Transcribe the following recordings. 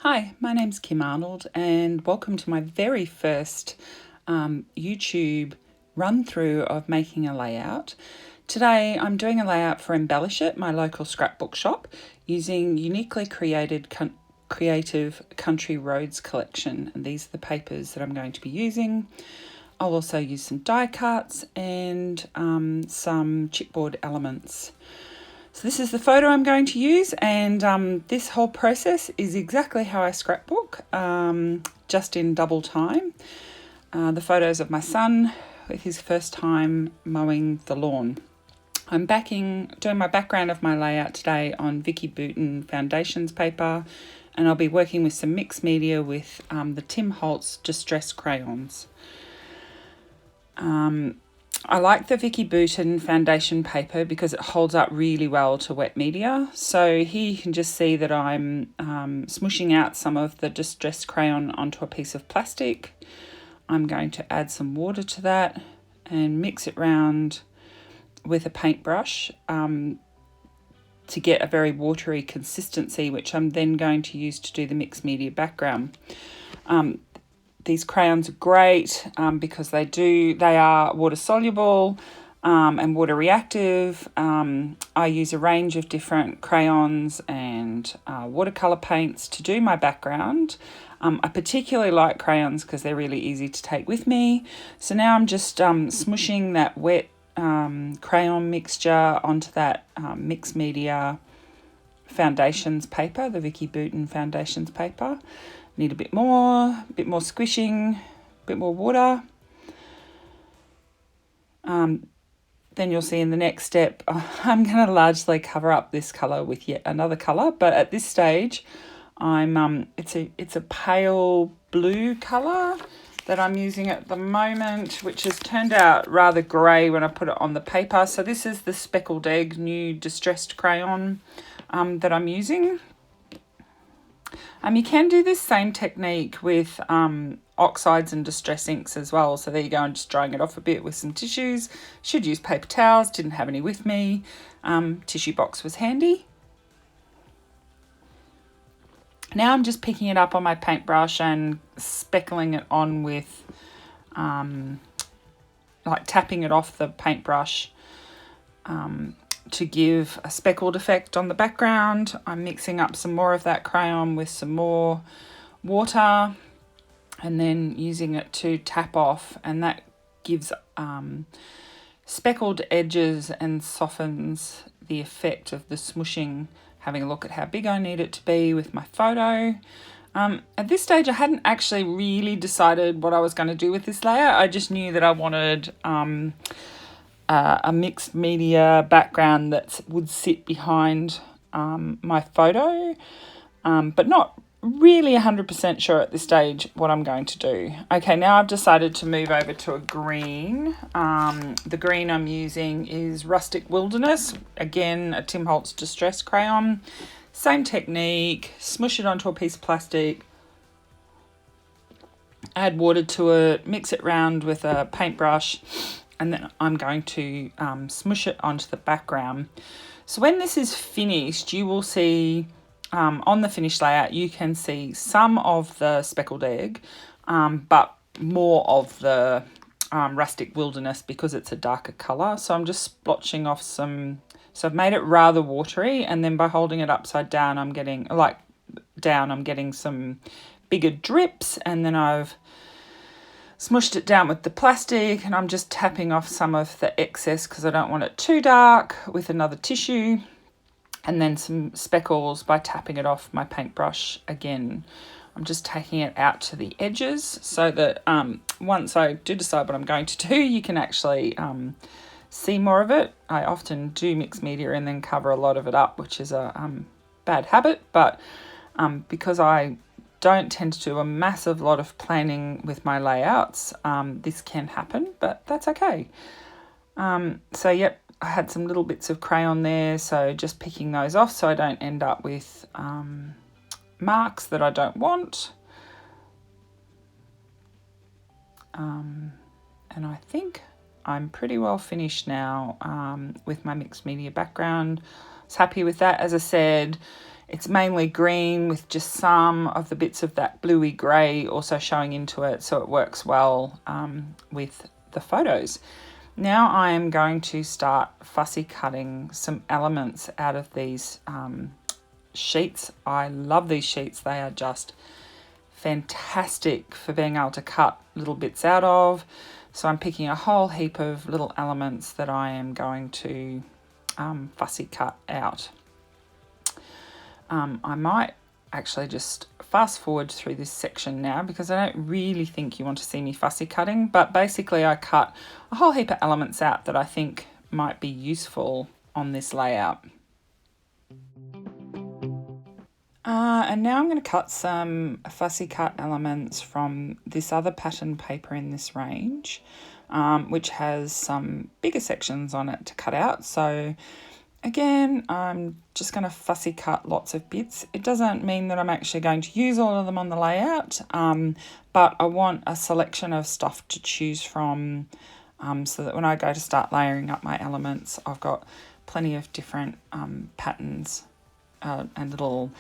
Hi, my name's Kim Arnold and welcome to my very first YouTube run through of making a layout. Today I'm doing a layout for Embellish It, my local scrapbook shop, using uniquely created Creative Country Roads collection, and these are the papers that I'm going to be using. I'll also use some die cuts and some chipboard elements. So this is the photo I'm going to use, and this whole process is exactly how I scrapbook, just in double time. The photos of my son with his first time mowing the lawn. I'm doing my background of my layout today on Vicki Boutin Foundations Paper, and I'll be working with some mixed media with the Tim Holtz Distress crayons. I like the Vicki Boutin Foundation Paper because it holds up really well to wet media. So here you can just see that I'm smooshing out some of the distress crayon onto a piece of plastic. I'm going to add some water to that and mix it round with a paintbrush to get a very watery consistency, which I'm then going to use to do the mixed media background. These crayons are great because they are water soluble and water reactive. I use a range of different crayons and watercolor paints to do my background. I particularly like crayons because they're really easy to take with me. So now I'm just smooshing that wet crayon mixture onto that mixed media foundations paper, the Vicki Boutin Foundations Paper. Need a bit more squishing, a bit more water. Then you'll see in the next step, I'm going to largely cover up this colour with yet another colour, but at this stage, it's a pale blue colour that I'm using at the moment, which has turned out rather grey when I put it on the paper. So this is the Speckled Egg new distressed crayon that I'm using. You can do this same technique with oxides and distress inks as well. So there you go, I'm just drying it off a bit with some tissues. Should use paper towels, didn't have any with me. Tissue box was handy. Now I'm just picking it up on my paintbrush and speckling it on with, like tapping it off the paintbrush to give a speckled effect on the background. I'm mixing up some more of that crayon with some more water and then using it to tap off, and that gives speckled edges and softens the effect of the smooshing. Having a look at how big I need it to be with my photo. At this stage I hadn't actually really decided what I was going to do with this layer. I just knew that I wanted a mixed media background that would sit behind my photo, but not really 100% sure at this stage what I'm going to do. Okay, now I've decided to move over to a green. The green I'm using is Rustic Wilderness, again a Tim Holtz Distress crayon. Same technique, smush it onto a piece of plastic, add water to it, mix it round with a paintbrush, and then I'm going to smush it onto the background. So when this is finished, you will see on the finished layout, you can see some of the speckled egg, but more of the Rustic Wilderness because it's a darker colour. So I'm just splotching off some, so I've made it rather watery, and then by holding it upside down, I'm getting some bigger drips, and then I've smushed it down with the plastic, and I'm just tapping off some of the excess because I don't want it too dark with another tissue, and then some speckles by tapping it off my paintbrush again. I'm just taking it out to the edges so that once I do decide what I'm going to do, you can actually see more of it. I often do mixed media and then cover a lot of it up, which is a bad habit, but because I don't tend to do a massive lot of planning with my layouts, this can happen, but that's okay. So yep, I had some little bits of crayon there, so just picking those off so I don't end up with marks that I don't want. And I think I'm pretty well finished now with my mixed media background. I was happy with that. As I said, It's mainly green with just some of the bits of that bluey grey also showing into it, so it works well with the photos. Now I am going to start fussy cutting some elements out of these sheets. I love these sheets. They are just fantastic for being able to cut little bits out of. So I'm picking a whole heap of little elements that I am going to fussy cut out. I might actually just fast forward through this section now because I don't really think you want to see me fussy cutting, but basically I cut a whole heap of elements out that I think might be useful on this layout. And now I'm going to cut some fussy cut elements from this other pattern paper in this range, which has some bigger sections on it to cut out. So again, I'm just going to fussy cut lots of bits. It doesn't mean that I'm actually going to use all of them on the layout, but I want a selection of stuff to choose from so that when I go to start layering up my elements, I've got plenty of different patterns and little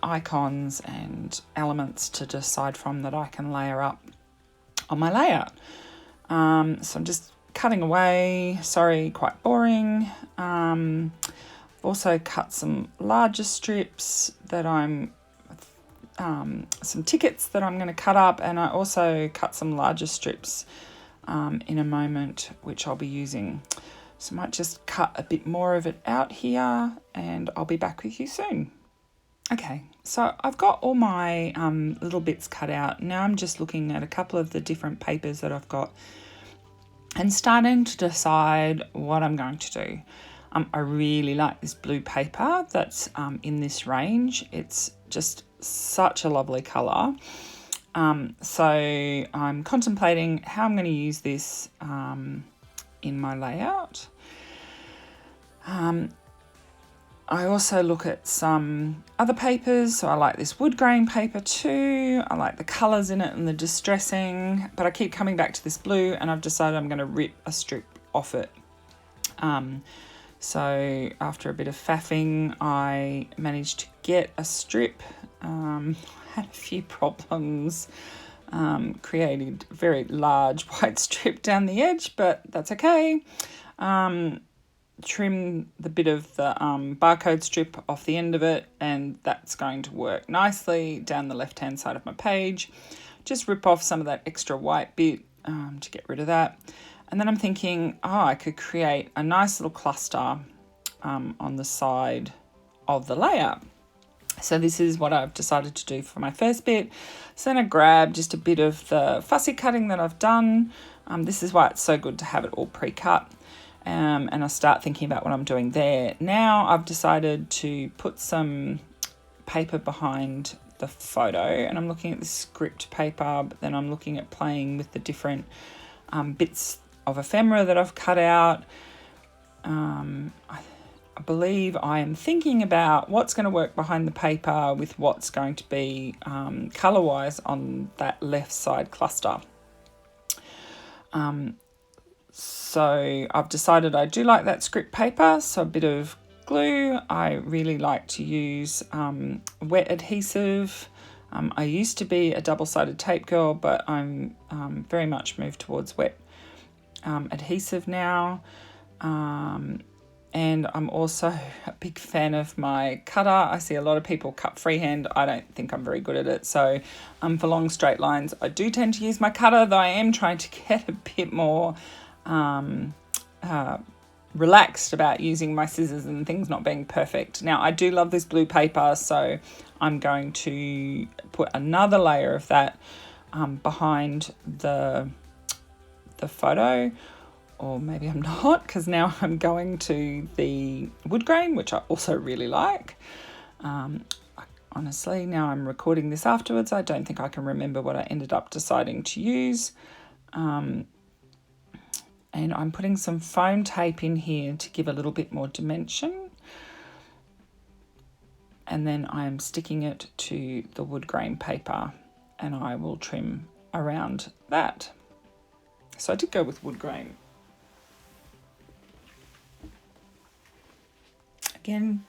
icons and elements to decide from that I can layer up on my layout. So I'm just cutting away, sorry, quite boring. I've also cut some larger strips that some tickets that I'm going to cut up, and I also cut some larger strips in a moment, which I'll be using. So I might just cut a bit more of it out here and I'll be back with you soon. Okay, so I've got all my little bits cut out. Now I'm just looking at a couple of the different papers that I've got and starting to decide what I'm going to do. I really like this blue paper that's in this range. It's just such a lovely colour. So I'm contemplating how I'm going to use this in my layout. I also look at some other papers. So I like this wood grain paper too. I like the colours in it and the distressing, but I keep coming back to this blue and I've decided I'm going to rip a strip off it. So after a bit of faffing, I managed to get a strip. Had a few problems. Created a very large white strip down the edge, but that's okay. Trim the bit of the barcode strip off the end of it, and that's going to work nicely down the left hand side of my page. Just rip off some of that extra white bit to get rid of that, and then I'm thinking, I could create a nice little cluster on the side of the layout. So this is what I've decided to do for my first bit. So then I grab just a bit of the fussy cutting that I've done. This is why it's so good to have it all pre-cut. And I start thinking about what I'm doing there. Now I've decided to put some paper behind the photo, and I'm looking at the script paper, but then I'm looking at playing with the different bits of ephemera that I've cut out. I believe I am thinking about what's going to work behind the paper with what's going to be colour-wise on that left side cluster. So I've decided I do like that script paper, so a bit of glue. I really like to use wet adhesive. I used to be a double-sided tape girl, but I'm very much moved towards wet adhesive now. And I'm also a big fan of my cutter. I see a lot of people cut freehand. I don't think I'm very good at it. So for long straight lines, I do tend to use my cutter, though I am trying to get a bit more relaxed about using my scissors and things not being perfect. Now, I do love this blue paper, so I'm going to put another layer of that behind the photo. Or maybe I'm not, because now I'm going to the wood grain, which I also really like. Honestly, now I'm recording this afterwards, I don't think I can remember what I ended up deciding to use. And I'm putting some foam tape in here to give a little bit more dimension. And then I'm sticking it to the wood grain paper, and I will trim around that. So I did go with wood grain. Again,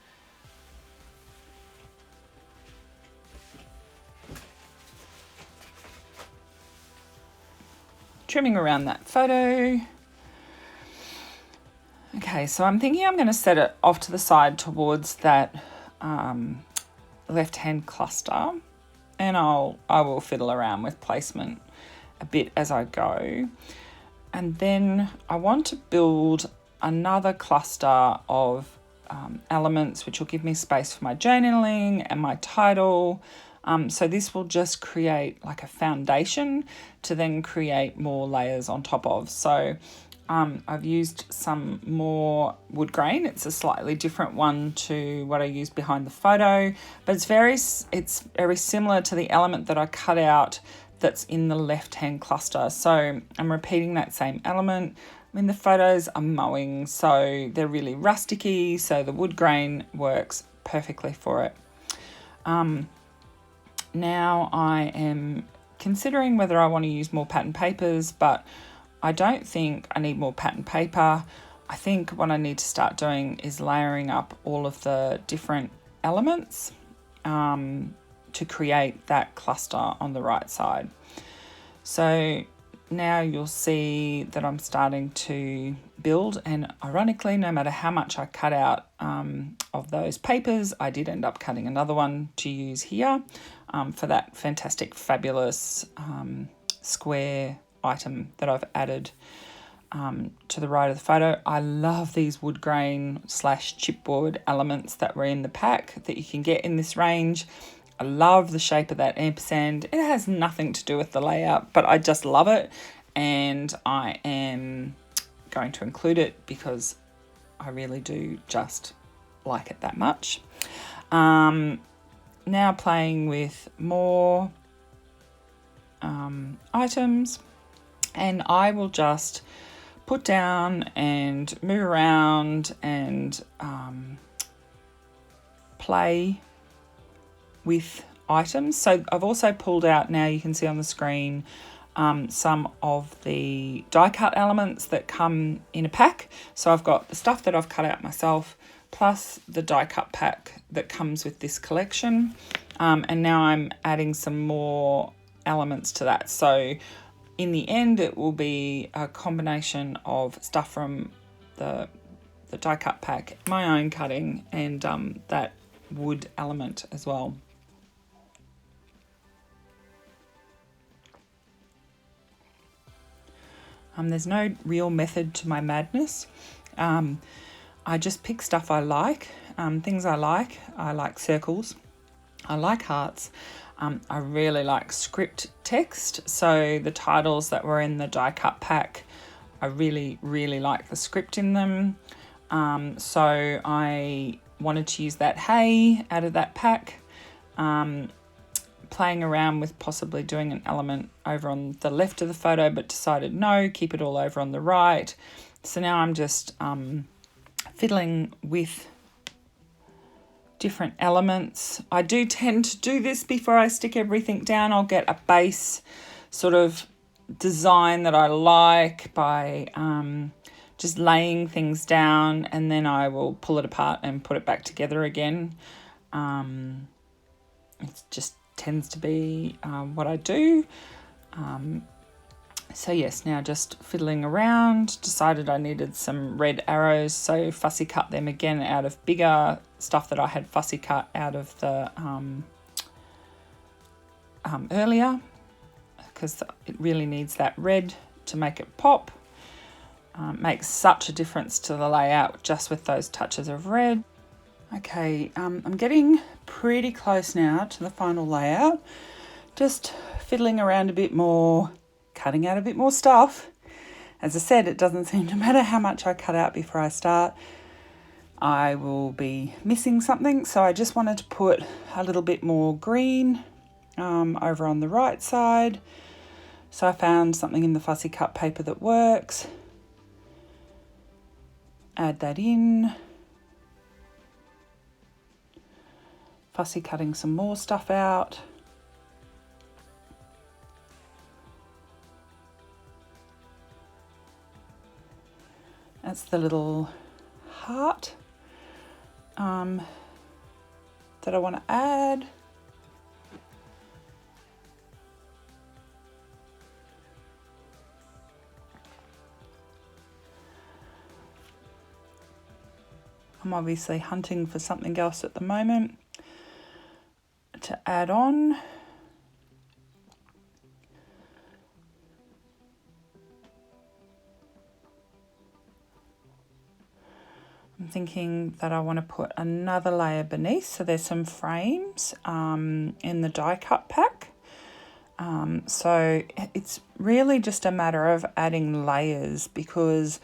trimming around that photo. Okay, so I'm thinking I'm going to set it off to the side towards that left-hand cluster, and I will fiddle around with placement a bit as I go. And then I want to build another cluster of elements which will give me space for my journaling and my title. So this will just create like a foundation to then create more layers on top of. So I've used some more wood grain. It's a slightly different one to what I used behind the photo, but it's very similar to the element that I cut out that's in the left-hand cluster. So I'm repeating that same element. I mean, the photos are mowing, so they're really rusticy, so the wood grain works perfectly for it. Now I am considering whether I want to use more pattern papers, but I don't think I need more pattern paper. I think what I need to start doing is layering up all of the different elements to create that cluster on the right side. So now you'll see that I'm starting to build, and ironically, no matter how much I cut out of those papers, I did end up cutting another one to use here for that fantastic, fabulous square item that I've added to the right of the photo. I love these wood grain / chipboard elements that were in the pack that you can get in this range. I love the shape of that ampersand. It has nothing to do with the layout, but I just love it, and I am going to include it because I really do just like it that much. Now playing with more items, and I will just put down and move around and play with items. So I've also pulled out, now you can see on the screen, some of the die cut elements that come in a pack. So I've got the stuff that I've cut out myself, plus the die cut pack that comes with this collection. And now I'm adding some more elements to that. So in the end, it will be a combination of stuff from the die cut pack, my own cutting, and that wood element as well. There's no real method to my madness. I just pick stuff I like, things I like. I like circles. I like hearts. I really like script text. So the titles that were in the die cut pack, I really, really like the script in them. So I wanted to use that hay out of that pack. Playing around with possibly doing an element over on the left of the photo, but decided no, keep it all over on the right. So now I'm just fiddling with different elements. I do tend to do this before I stick everything down. I'll get a base sort of design that I like by just laying things down, and then I will pull it apart and put it back together again. It just tends to be what I do. So yes, now just fiddling around, decided I needed some red arrows, so fussy cut them again out of bigger stuff that I had fussy cut out of the earlier, because it really needs that red to make it pop. Makes such a difference to the layout just with those touches of red. Okay, I'm getting pretty close now to the final layout. Just fiddling around a bit more, cutting out a bit more stuff. As I said, it doesn't seem to matter how much I cut out before I start, I will be missing something. So I just wanted to put a little bit more green over on the right side. So I found something in the fussy cut paper that works. Add that in. Fussy cutting some more stuff out. That's the little heart that I want to add. I'm obviously hunting for something else at the moment to add on. I'm thinking that I want to put another layer beneath, so there's some frames in the die cut pack. So it's really just a matter of adding layers, because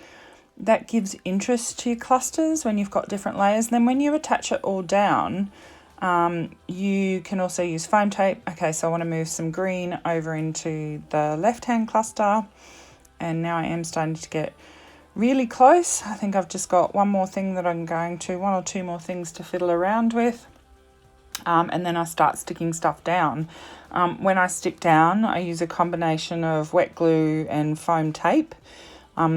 that gives interest to your clusters when you've got different layers. And then when you attach it all down, you can also use foam tape. Okay, so I want to move some green over into the left-hand cluster, and now I am starting to get really close. I think I've just got one or two more things to fiddle around with. And then I start sticking stuff down. When I stick down, I use a combination of wet glue and foam tape.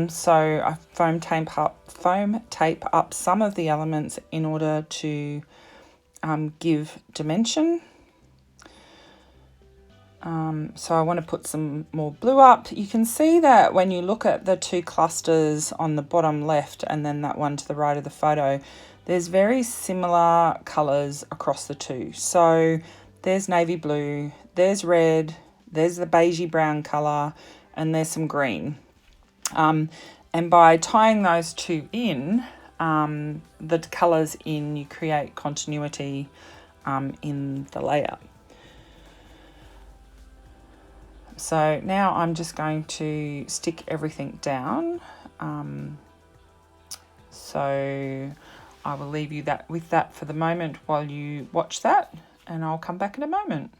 So I foam tape up some of the elements in order to give dimension. So I want to put some more blue up. You can see that when you look at the two clusters on the bottom left and then that one to the right of the photo, there's very similar colours across the two. So there's navy blue, there's red, there's the beigey brown colour, and there's some green. And by tying those two in, the colours in, you create continuity in the layout. So now I'm just going to stick everything down. So I will leave you with that for the moment while you watch that, and I'll come back in a moment.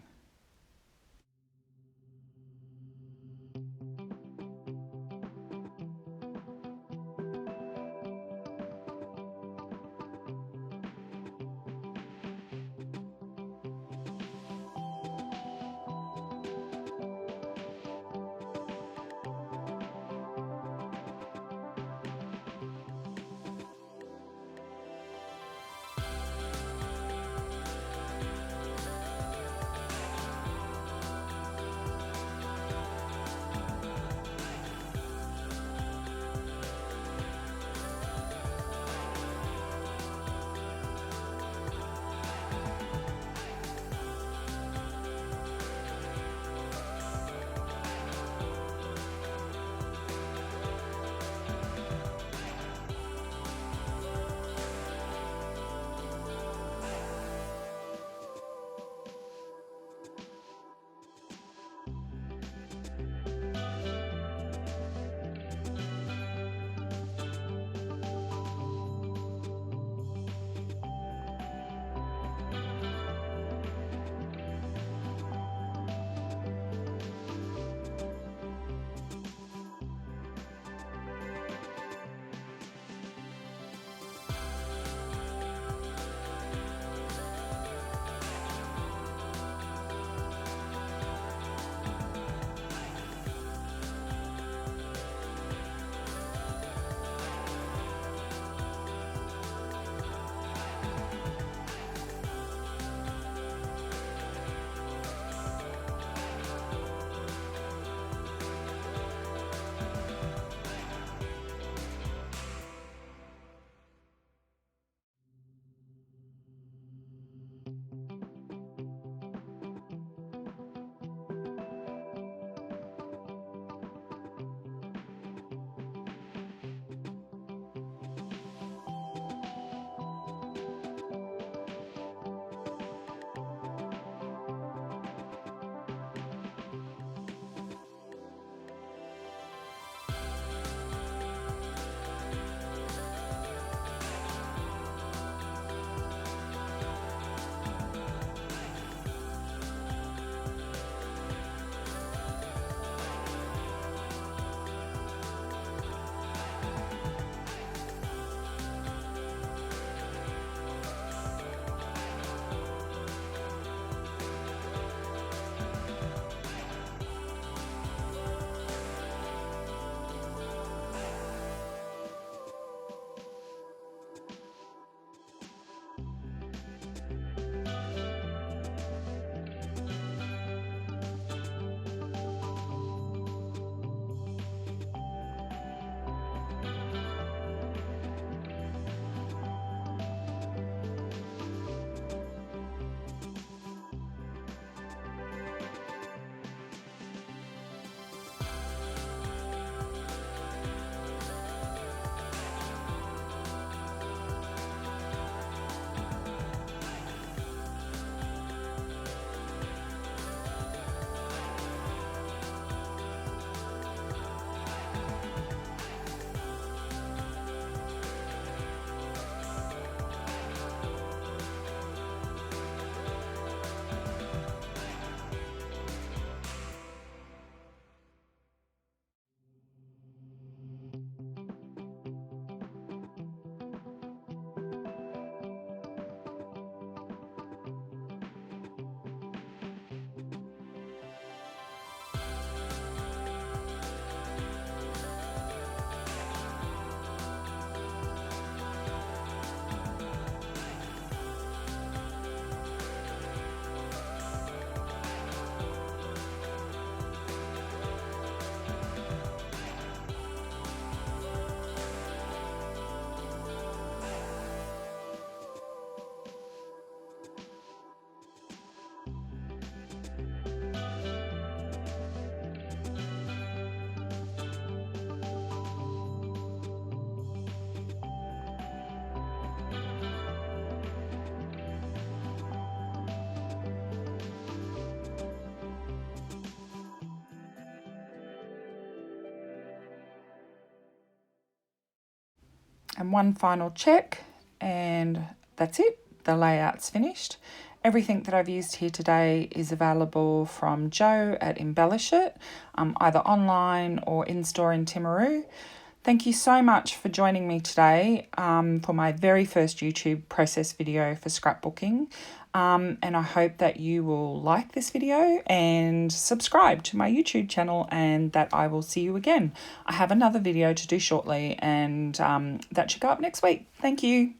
And one final check, and that's it. The layout's finished. Everything that I've used here today is available from Joe at Embellish It, either online or in-store in Timaru. Thank you so much for joining me today for my very first YouTube process video for scrapbooking. And I hope that you will like this video and subscribe to my YouTube channel, and that I will see you again. I have another video to do shortly, and that should go up next week. Thank you.